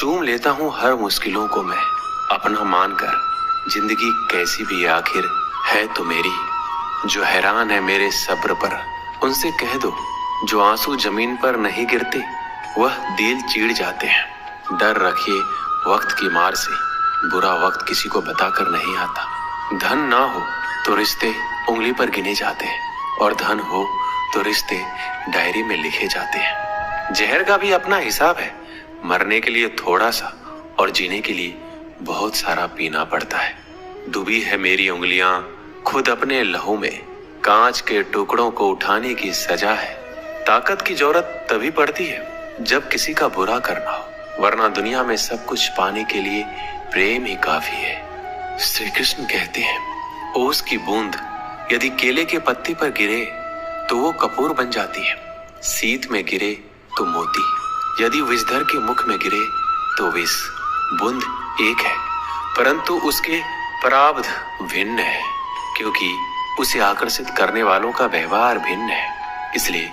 चूम लेता हूँ हर मुश्किलों को मैं अपना मानकर, जिंदगी कैसी भी आखिर है तो मेरी। जो हैरान है मेरे सब्र पर उनसे कह दो, जो आंसू जमीन पर नहीं गिरते वह दिल चीड़ जाते हैं। डर रखिए वक्त की मार से, बुरा वक्त किसी को बताकर नहीं आता। धन ना हो तो रिश्ते उंगली पर गिने जाते हैं, और धन हो तो रिश्ते डायरी में लिखे जाते हैं। जहर का भी अपना हिसाब है, मरने के लिए थोड़ा सा और जीने के लिए बहुत सारा पीना पड़ता है। डूबी है मेरी उंगलियां खुद अपने लहू में, कांच के टुकड़ों को उठाने की सजा है। ताकत की जरूरत तभी पड़ती है जब किसी का बुरा करना हो, वरना दुनिया में सब कुछ पाने के लिए प्रेम ही काफी है। श्री कृष्ण कहते हैं, ओस की बूंद यदि केले के पत्ते पर गिरे तो वो कपूर बन जाती है, सीत में गिरे तो मोती, यदि विषधर के मुख में गिरे तो विष। बूंद एक है परंतु उसके प्रारब्ध भिन्न है, क्योंकि उसे आकर्षित करने वालों का व्यवहार भिन्न है। इसलिए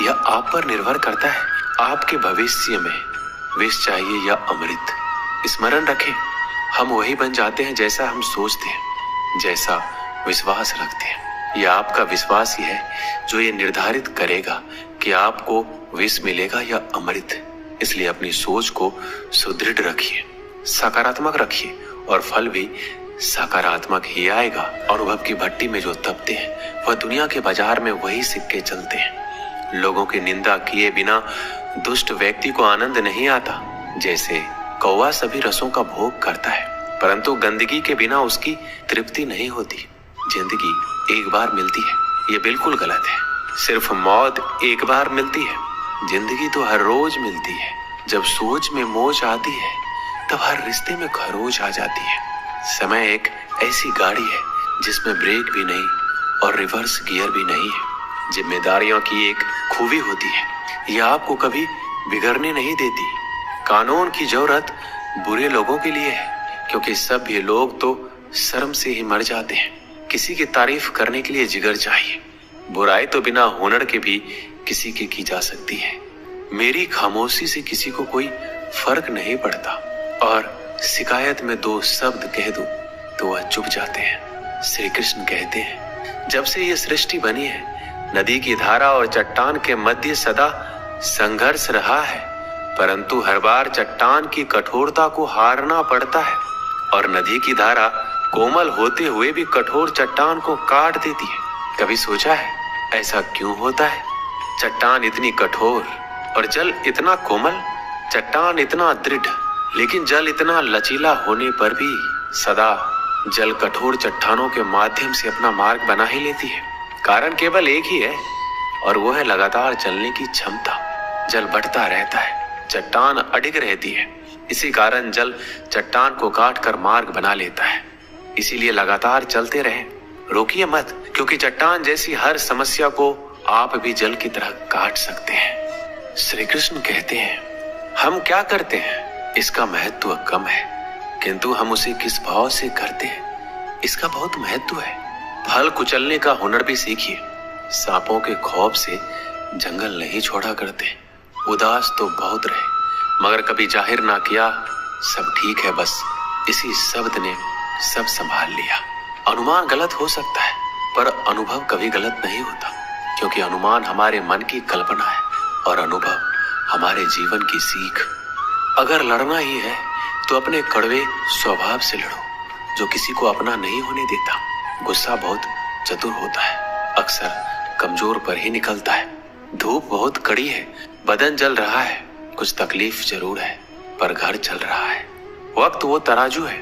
यह आप पर निर्भर करता है, आपके भविष्य में विष चाहिए या अमृत। स्मरण रखें, हम वही बन जाते हैं जैसा हम सोचते हैं, जैसा विश्वास रखते हैं। यह आपका विश्वास ही है जो ये निर्धारित करेगा कि आपको विष मिलेगा या अमृत। इसलिए अपनी सोच को सुदृढ़ रखिए, सकारात्मक रखिए, और फल भी सकारात्मक ही आएगा। अनुभव की भट्टी में जो तपते हैं वह दुनिया के बाजार में वही सिक्के चलते हैं। लोगों की निंदा किए बिना दुष्ट व्यक्ति को आनंद नहीं आता। जैसे कौवा सभी रसों का भोग करता है, परंतु गंदगी के बिना उसकी तृप्ति नहीं होती। जिंदगी एक बार मिलती है, ये बिल्कुल गलत है। सिर्फ मौत एक बार मिलती है, जिंदगी तो हर रोज मिलती है। जब सोच में मोच आती है तब हर रिश्ते में खरोच आ जाती है। समय एक ऐसी गाड़ी है जिसमें ब्रेक भी नहीं और रिवर्स गियर भी नहीं है। जिम्मेदारियों की एक खूबी होती है, यह आपको कभी बिगड़ने नहीं देती। कानून की जरूरत बुरे लोगों के लिए है, क्योंकि सभ्य लोग तो शर्म से ही मर जाते हैं। किसी की तारीफ करने के लिए जिगर चाहिए। बुराई तो बिना हुनर के भी किसी की जा सकती है। मेरी खामोशी से किसी को कोई फर्क नहीं पड़ता, और शिकायत में दो शब्द कह दूं तो वह चुप जाते हैं। श्री कृष्ण कहते हैं, जब से ये सृष्टि बनी है नदी की धारा और चट्टान के मध्य सदा संघर्ष रहा है, परंतु हर बार चट्टान की कठोरता को हारना पड़ता है, और नदी की धारा कोमल होते हुए भी कठोर चट्टान को काट देती है। कभी सोचा है ऐसा क्यों होता है? चट्टान इतनी कठोर और जल इतना कोमल, चट्टान इतना दृढ़ लेकिन जल इतना लचीला होने पर भी सदा जल कठोर चट्टानों के माध्यम से अपना मार्ग बना ही लेती है। कारण केवल एक ही है, और वो है लगातार चलने की क्षमता। जल बढ़ता रहता है, चट्टान अडिग रहती है। इसी कारण जल चट्टान को काट कर मार्ग बना लेता है। इसीलिए लगातार चलते रहें, रोकिए मत, क्योंकि चट्टान जैसी हर समस्या को आप भी जल की तरह काट सकते हैं। श्री कृष्ण कहते हैं, हम क्या करते हैं इसका महत्व कम है, किंतु हम उसे किस भाव से करते हैं इसका बहुत महत्व है। फल कुचलने का हुनर भी सीखिए। सांपों के खौफ से जंगल नहीं छोड़ा करते। उदास तो बहुत रहे मगर कभी जाहिर ना किया, सब ठीक है बस, इसी शब्द ने सब संभाल लिया। अनुमान गलत हो सकता है, पर अनुभव कभी गलत नहीं होता, क्योंकि अनुमान हमारे मन की कल्पना है और अनुभव हमारे जीवन की सीख। अगर लड़ना ही है तो अपने कड़वे स्वभाव से लड़ो, जो किसी को अपना नहीं होने देता। गुस्सा बहुत चतुर होता है, अक्सर कमजोर पर ही निकलता है। धूप बहुत कड़ी है, बदन जल रहा है, कुछ तकलीफ जरूर है, पर घर चल रहा है। वक्त वो तराजू है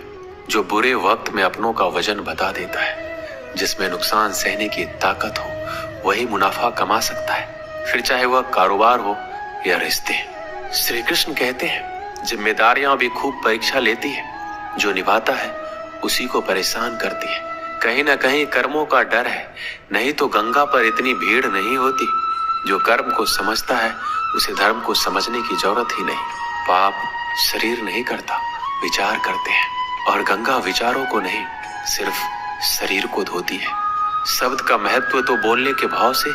जो बुरे वक्त में अपनों का वजन बता देता है। जिसमें नुकसान सहने की ताकत हो वही मुनाफा कमा सकता है, फिर चाहे वह कारोबार हो या रिश्ते। श्री कृष्ण कहते हैं, जिम्मेदारियां भी खूब परीक्षा लेती है, जो निभाता है उसी को परेशान करती है। कहीं ना कहीं कर्मों का डर है, नहीं तो गंगा पर इतनी भीड़ नहीं होती। जो कर्म को समझता है उसे धर्म को समझने की जरूरत ही नहीं। पाप शरीर नहीं करता, विचार करते हैं, और गंगा विचारों को नहीं सिर्फ शरीर को धोती है। शब्द का महत्व तो बोलने के भाव से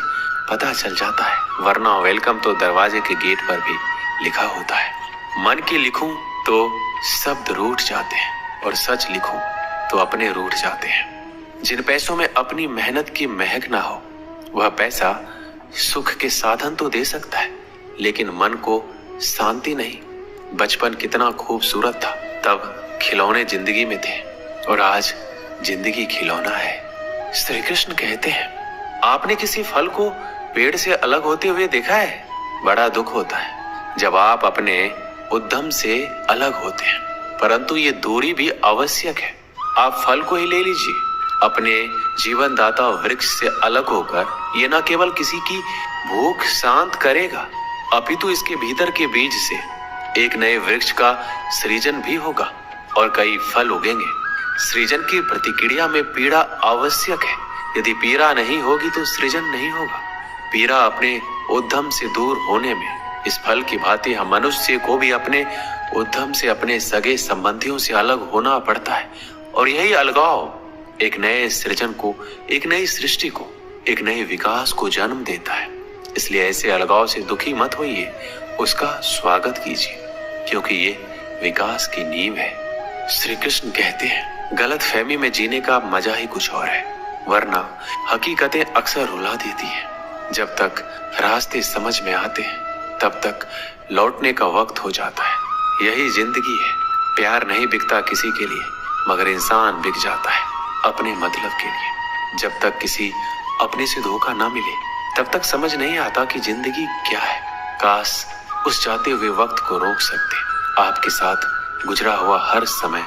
पता चल जाता है, वरना वेलकम तो दरवाजे के गेट पर भी लिखा होता है। मन की लिखूं तो शब्द रूठ जाते हैं और सच लिखूं तो अपने रूठ जाते हैं। जिन पैसों में अपनी मेहनत की महक ना हो, वह पैसा सुख के साधन तो दे सकता है, लेकिन मन को शांति नहीं। बचपन कितना खूबसूरत था, तब खिलौने जिंदगी में थे और आज जिंदगी खिलौना है। श्री कृष्ण कहते हैं, आपने किसी फल को पेड़ से अलग होते हुए देखा है? बड़ा दुख होता है जब आप अपने उद्यम से अलग होते हैं, परंतु ये दूरी भी आवश्यक है। आप फल को ही ले लीजिए, अपने जीवन दाता वृक्ष से अलग होकर ये न केवल किसी की भूख शांत करेगा, अपितु इसके भीतर के बीज से एक नए वृक्ष का सृजन भी होगा और कई फल उगेंगे। सृजन की प्रतिक्रिया में पीड़ा आवश्यक है। यदि पीड़ा नहीं होगी तो सृजन नहीं होगा। पीड़ा अपने उद्यम से दूर होने में इस फल की भांति हम मनुष्य को भी अपने उद्यम से, अपने सगे संबंधियों से अलग होना पड़ता है। और यही अलगाव एक नए सृजन को, एक नई सृष्टि को, एक नए विकास को जन्म देता है। इसलिए ऐसे अलगाव से दुखी मत होइए, उसका स्वागत कीजिए, क्योंकि ये विकास की नींव है। श्री कृष्ण कहते हैं, गलत फहमी में जीने का मजा ही कुछ और है, वरना हकीकतें अक्सर रुला देती हैं। जब तक रास्ते समझ में आते हैं तब तक लौटने का वक्त हो जाता है। यही जिंदगी है। प्यार नहीं बिकता किसी के लिए, मगर इंसान बिक जाता है अपने मतलब के लिए। जब तक किसी अपने से धोखा ना मिले तब तक समझ नहीं आता कि जिंदगी क्या है। काश उस जाते हुए वक्त को रोक सकते, आपके साथ गुजरा हुआ हर समय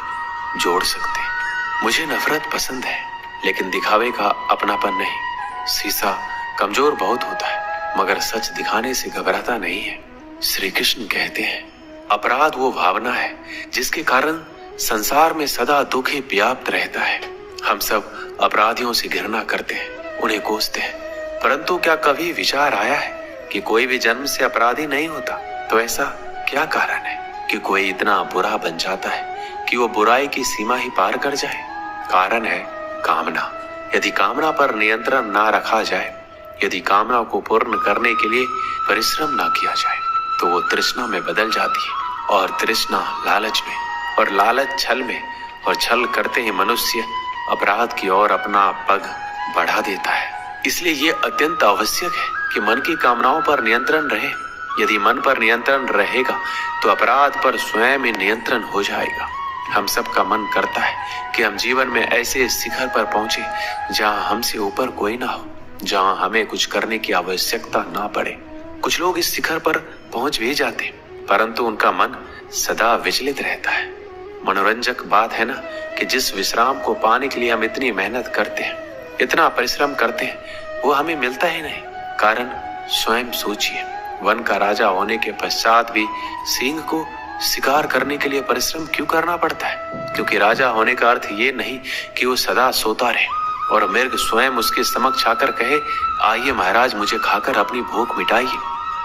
जोड़ सकते। मुझे नफरत पसंद है, लेकिन दिखावे का अपनापन नहीं। शीशा कमजोर बहुत होता है, मगर सच दिखाने से घबराता नहीं है। श्री कृष्ण कहते हैं, अपराध वो भावना है जिसके कारण संसार में सदा दुख ही व्याप्त रहता है। हम सब अपराधियों से घृणा करते हैं, उन्हें कोसते हैं, परंतु क्या कभी विचार आया है कि कोई भी जन्म से अपराधी नहीं होता? तो ऐसा क्या कारण है कि कोई इतना बुरा बन जाता है कि वो बुराई की सीमा ही पार कर जाए? कारण है कामना। यदि कामना पर नियंत्रण ना रखा जाए, यदि कामना को पूर्ण करने के लिए परिश्रम ना किया जाए, तो वो तृष्णा में बदल जाती है, और तृष्णा लालच में, और लालच छल में, और छल करते ही मनुष्य अपराध की ओर अपना पग बढ़ा देता है। इसलिए ये अत्यंत आवश्यक है कि मन की कामनाओं पर नियंत्रण रहे। यदि मन पर नियंत्रण रहेगा तो अपराध पर स्वयं ही नियंत्रण हो जाएगा। हम सबका मन करता है कि हम जीवन में ऐसे शिखर पर पहुंचे जहां हमसे ऊपर कोई ना हो, जहां हमें कुछ करने की आवश्यकता ना पड़े। कुछ लोग इस शिखर पर पहुंच भी जाते हैं, परंतु उनका मन सदा विचलित रहता है। मनोरंजक बात है ना कि जिस विश्राम को पाने के लिए हम इतनी मेहनत करते हैं, इतना परिश्रम करते हैं, वो हमें मिलता ही नहीं। कारण स्वयं सोचिए, वन का राजा होने के पश्चात भी सिंह को शिकार करने के लिए परिश्रम क्यों करना पड़ता है? क्योंकि राजा होने का अर्थ ये नहीं कि वो सदा सोता रहे और मृग स्वयं उसके समक्ष आकर कहे, आइए महाराज, मुझे खाकर अपनी भूख मिटाइए।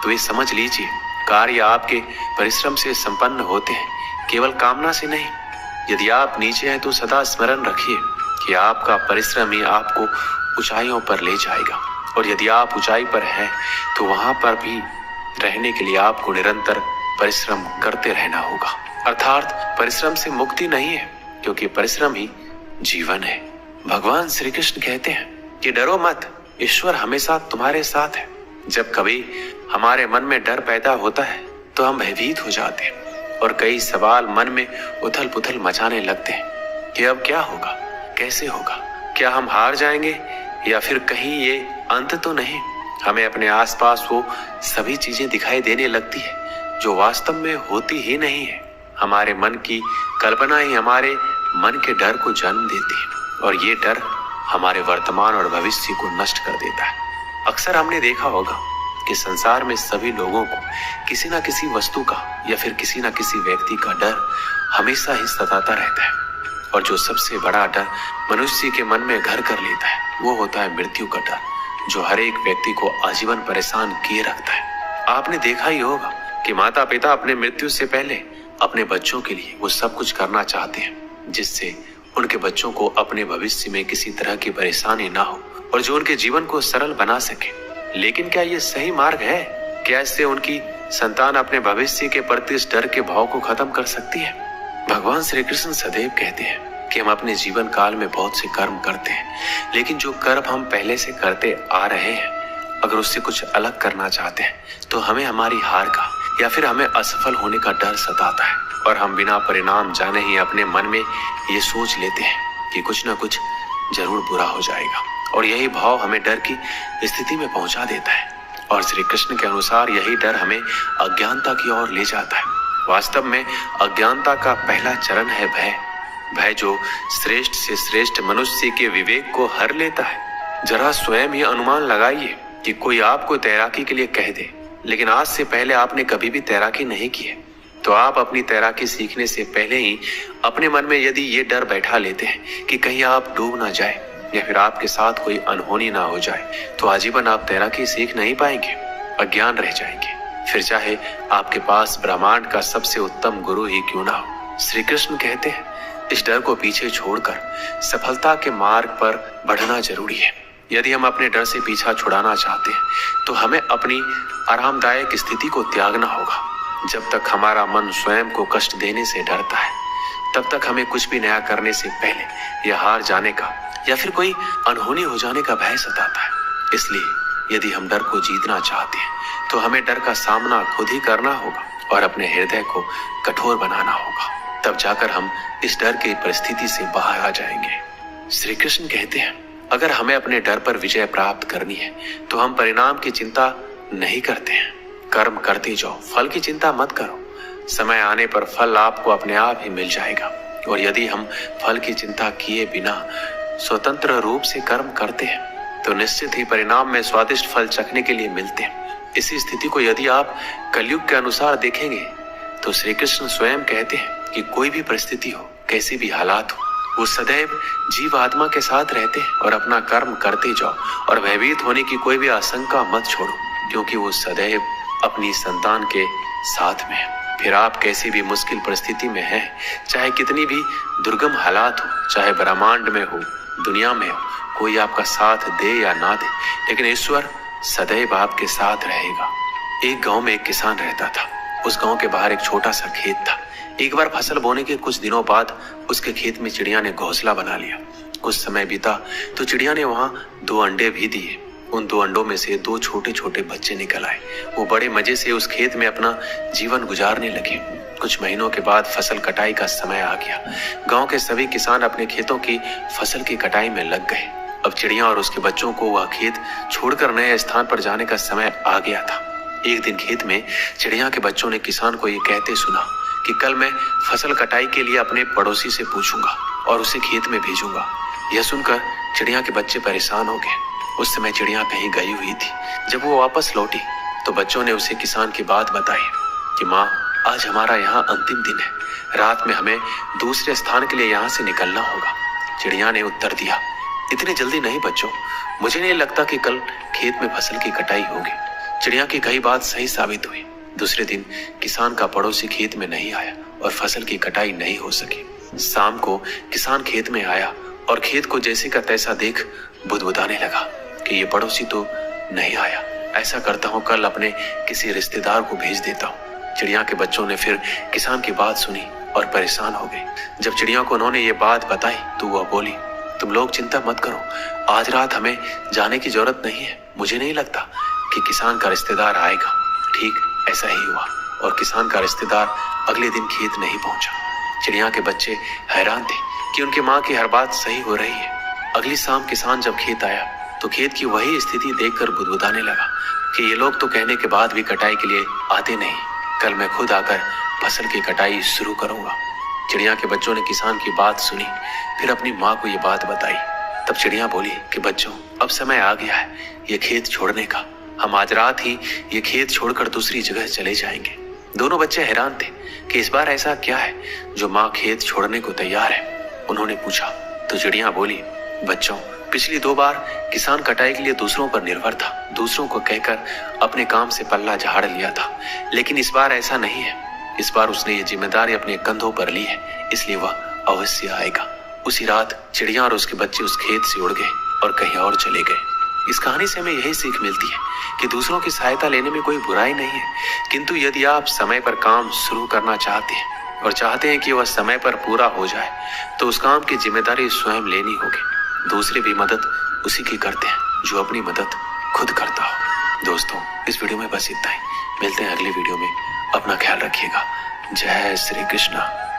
तो ये समझ लीजिए, कार्य आपके परिश्रम से संपन्न होते हैं, केवल कामना से नहीं। यदि आप नीचे हैं तो सदा स्मरण रखिए कि आपका परिश्रम ही आपको ऊंचाइयों पर ले जाएगा, और यदि आप ऊंचाई पर हैं तो वहां पर भी रहने के लिए आपको निरंतर परिश्रम करते रहना होगा। अर्थात परिश्रम से मुक्ति नहीं है, क्योंकि परिश्रम ही जीवन है। भगवान श्री कृष्ण कहते हैं कि डरो मत, ईश्वर हमेशा तुम्हारे साथ है। जब कभी हमारे मन में डर पैदा होता है तो हम भयभीत हो जाते हैं और कई सवाल मन में उथल पुथल मचाने लगते हैं कि अब क्या होगा, कैसे होगा, क्या हम हार जाएंगे या फिर कहीं ये अंत तो नहीं। हमें अपने आसपास वो सभी चीजें दिखाई देने लगती है जो वास्तव में होती ही नहीं है। हमारे मन की कल्पना ही हमारे मन के डर को जन्म देती है, और ये डर हमारे वर्तमान और भविष्य को नष्ट कर देता है। अक्सर हमने देखा होगा कि संसार में सभी लोगों को किसी न किसी वस्तु का या फिर किसी न किसी व्यक्ति का डर हमेशा ही सताता रहता है, और जो सबसे बड़ा डर मनुष्य के मन में घर कर लेता है वो होता है मृत्यु का डर, जो हर एक व्यक्ति को आजीवन परेशान किए रखता है। आपने देखा ही होगा कि माता पिता अपने मृत्यु से पहले अपने बच्चों के लिए वो सब कुछ करना चाहते हैं जिससे उनके बच्चों को अपने भविष्य में किसी तरह की परेशानी ना हो और जो उनके जीवन को सरल बना सके। लेकिन क्या ये सही मार्ग है? क्या इससे उनकी संतान अपने भविष्य के प्रति इस डर के भाव को खत्म कर सकती है? भगवान श्री कृष्ण सदैव कहते हैं कि हम अपने जीवन काल में बहुत से कर्म करते हैं, लेकिन जो कर्म हम पहले से करते आ रहे हैं, अगर उससे कुछ अलग करना चाहते हैं तो हमें हमारी हार का या फिर हमें असफल होने का डर सताता है, और हम बिना परिणाम जाने ही अपने मन में ये सोच लेते हैं कि कुछ ना कुछ जरूर बुरा हो जाएगा, और यही भाव हमें डर की स्थिति में पहुंचा देता है। और श्री कृष्ण के अनुसार यही डर हमें अज्ञानता की ओर ले जाता है। वास्तव में अज्ञानता का पहला चरण है भय, भय जो श्रेष्ठ से श्रेष्ठ मनुष्य के विवेक को हर लेता है। जरा स्वयं ही अनुमान लगाइए कि कोई आपको तैराकी के लिए कह दे, लेकिन आज से पहले आपने कभी भी तैराकी नहीं की है, तो आप अपनी तैराकी सीखने से पहले ही अपने मन में यदि ये डर बैठा लेते हैं कि कहीं आप डूब ना जाए या फिर आपके साथ कोई अनहोनी ना हो जाए, तो आजीवन आप तैराकी सीख नहीं पाएंगे, अज्ञान रह जाएंगे, फिर चाहे आपके पास ब्रह्मांड का सबसे उत्तम गुरु ही क्यों ना हो। श्री कृष्ण कहते हैं इस डर को पीछे छोड़कर सफलता के मार्ग पर बढ़ना जरूरी है। यदि हम अपने डर से पीछा छुड़ाना चाहते हैं तो हमें अपनी आरामदायक स्थिति को त्यागना होगा। जब तक हमारा मन स्वयं को कष्ट देने से डरता है, तब तक हमें कुछ भी नया करने से पहले या हार जाने का या फिर कोई अनहोनी हो जाने का भय सताता है। इसलिए यदि हम डर को जीतना चाहते हैं तो हमें डर का सामना खुद ही करना होगा और अपने हृदय को कठोर बनाना होगा, तब जाकर हम इस डर की परिस्थिति से बाहर आ जाएंगे। श्री कृष्ण कहते हैं अगर हमें अपने डर पर विजय प्राप्त करनी है तो हम परिणाम की चिंता नहीं करते हैं, कर्म करते जाओ, फल की चिंता मत करो। समय आने पर फल आपको अपने आप ही मिल जाएगा, और यदि हम फल की चिंता किए बिना स्वतंत्र रूप से कर्म करते हैं तो निश्चित ही परिणाम में स्वादिष्ट फल चखने के लिए मिलते हैं। इसी स्थिति को यदि आप कलयुग के अनुसार देखेंगे तो श्री कृष्ण स्वयं कहते हैं कि कोई भी परिस्थिति हो, कैसी भी हालात हो, वो सदैव जीव आत्मा के साथ रहते हैं और अपना कर्म करते जाओ, और भयभीत होने की कोई भी आशंका मत छोड़ो, क्योंकि वो सदैव अपनी संतान के साथ में है। फिर आप कैसी भी मुश्किल परिस्थिति में हैं, चाहे कितनी भी दुर्गम हालात हो, चाहे ब्रह्मांड में हो, दुनिया में हो, कोई आपका साथ दे या ना दे, लेकिन ईश्वर सदैव आपके साथ रहेगा। एक गांव में एक किसान रहता था। उस गांव के बाहर एक छोटा सा खेत था। एक बार फसल बोने के कुछ दिनों बाद उसके खेत में चिड़िया ने घोंसला बना लिया। कुछ समय बीता तो चिड़िया ने वहां 2 अंडे भी दिए। उन 2 अंडों में से 2 छोटे छोटे बच्चे निकल आए। वो बड़े मजे से उस खेत में अपना जीवन गुजारने लगे। कुछ महीनों के बाद फसल कटाई का समय आ गया। गांव के सभी किसान अपने खेतों की फसल की कटाई में लग गए। अब चिड़िया और उसके बच्चों को वह खेत छोड़कर नए स्थान पर जाने का समय आ गया था। एक दिन खेत में चिड़िया के बच्चों ने किसान को ये कहते सुना कि कल मैं फसल कटाई के लिए अपने पड़ोसी से पूछूंगा और उसे खेत में भेजूंगा। यह सुनकर चिड़िया के बच्चे परेशान हो गए। उस समय चिड़िया कहीं गई हुई थी। जब वो वापस लौटी तो बच्चों ने उसे किसान की बात बताई कि माँ, आज हमारा यहाँ अंतिम दिन है, रात में हमें दूसरे स्थान के लिए यहाँ से निकलना होगा। चिड़िया ने उत्तर दिया, इतनी जल्दी नहीं बच्चों, मुझे नहीं लगता कि कल खेत में फसल की कटाई होगी। चिड़िया की कही बात सही साबित हुई। दूसरे दिन किसान का पड़ोसी खेत में नहीं आया और फसल की कटाई नहीं हो सकी। शाम को किसान खेत में आया और खेत को जैसे का तैसा देख बुदबुदाने लगा कि ये पड़ोसी तो नहीं आया। ऐसा करता हूँ कल अपने किसी रिश्तेदार को भेज देता हूँ। चिड़िया के बच्चों ने फिर किसान की बात सुनी और परेशान हो गए। जब चिड़िया को उन्होंने ये बात बताई तो वह बोली, तुम लोग चिंता मत करो, आज रात हमें जाने की जरूरत नहीं है। मुझे नहीं लगता कि किसान का रिश्तेदार आएगा। ठीक ऐसा ही हुआ और किसान का रिश्तेदार अगले दिन खेत नहीं पहुंचा। चिड़िया के बच्चे हैरान थे कि उनकी माँ की हर बात सही हो रही है। अगली शाम किसान जब खेत आया तो खेत की वही स्थिति देखकर बुदबुदाने लगा कि ये लोग तो कहने के बाद भी कटाई के लिए आते नहीं। कल मैं खुद आकर फसल की कटाई शुरू करूंगा। चिड़िया के बच्चों ने किसान की बात सुनी, फिर अपनी माँ को ये बात बताई। तब चिड़िया बोली कि बच्चों, अब समय आ गया है ये खेत छोड़ने का। हम आज रात ही ये खेत छोड़कर दूसरी जगह चले जाएंगे। दोनों बच्चे हैरान थे कि इस बार ऐसा क्या है जो माँ खेत छोड़ने को तैयार है। उन्होंने पूछा तो चिड़िया बोली, बच्चों, पिछली 2 बार किसान कटाई के लिए दूसरों पर निर्भर था, दूसरों को कहकर अपने काम से पल्ला झाड़ लिया था, लेकिन इस बार ऐसा नहीं है। इस बार उसने ये जिम्मेदारी अपने कंधों पर ली है, इसलिए वह अवश्य आएगा। उसी रात चिड़िया और उसके बच्चे उस खेत से उड़ गए और कहीं और चले गए। इस कहानी से हमें यही सीख मिलती है कि दूसरों की सहायता लेने में कोई बुराई नहीं है, किंतु यदि आप समय पर काम शुरू करना चाहते हैं और चाहते हैं कि वह समय पर पूरा हो जाए, तो उस काम की जिम्मेदारी स्वयं लेनी होगी। दूसरे भी मदद उसी की करते हैं जो अपनी मदद खुद करता हो। दोस्तों, इस वीडियो में बस इतना ही। मिलते हैं अगले वीडियो में। अपना ख्याल रखिएगा। जय श्री कृष्णा।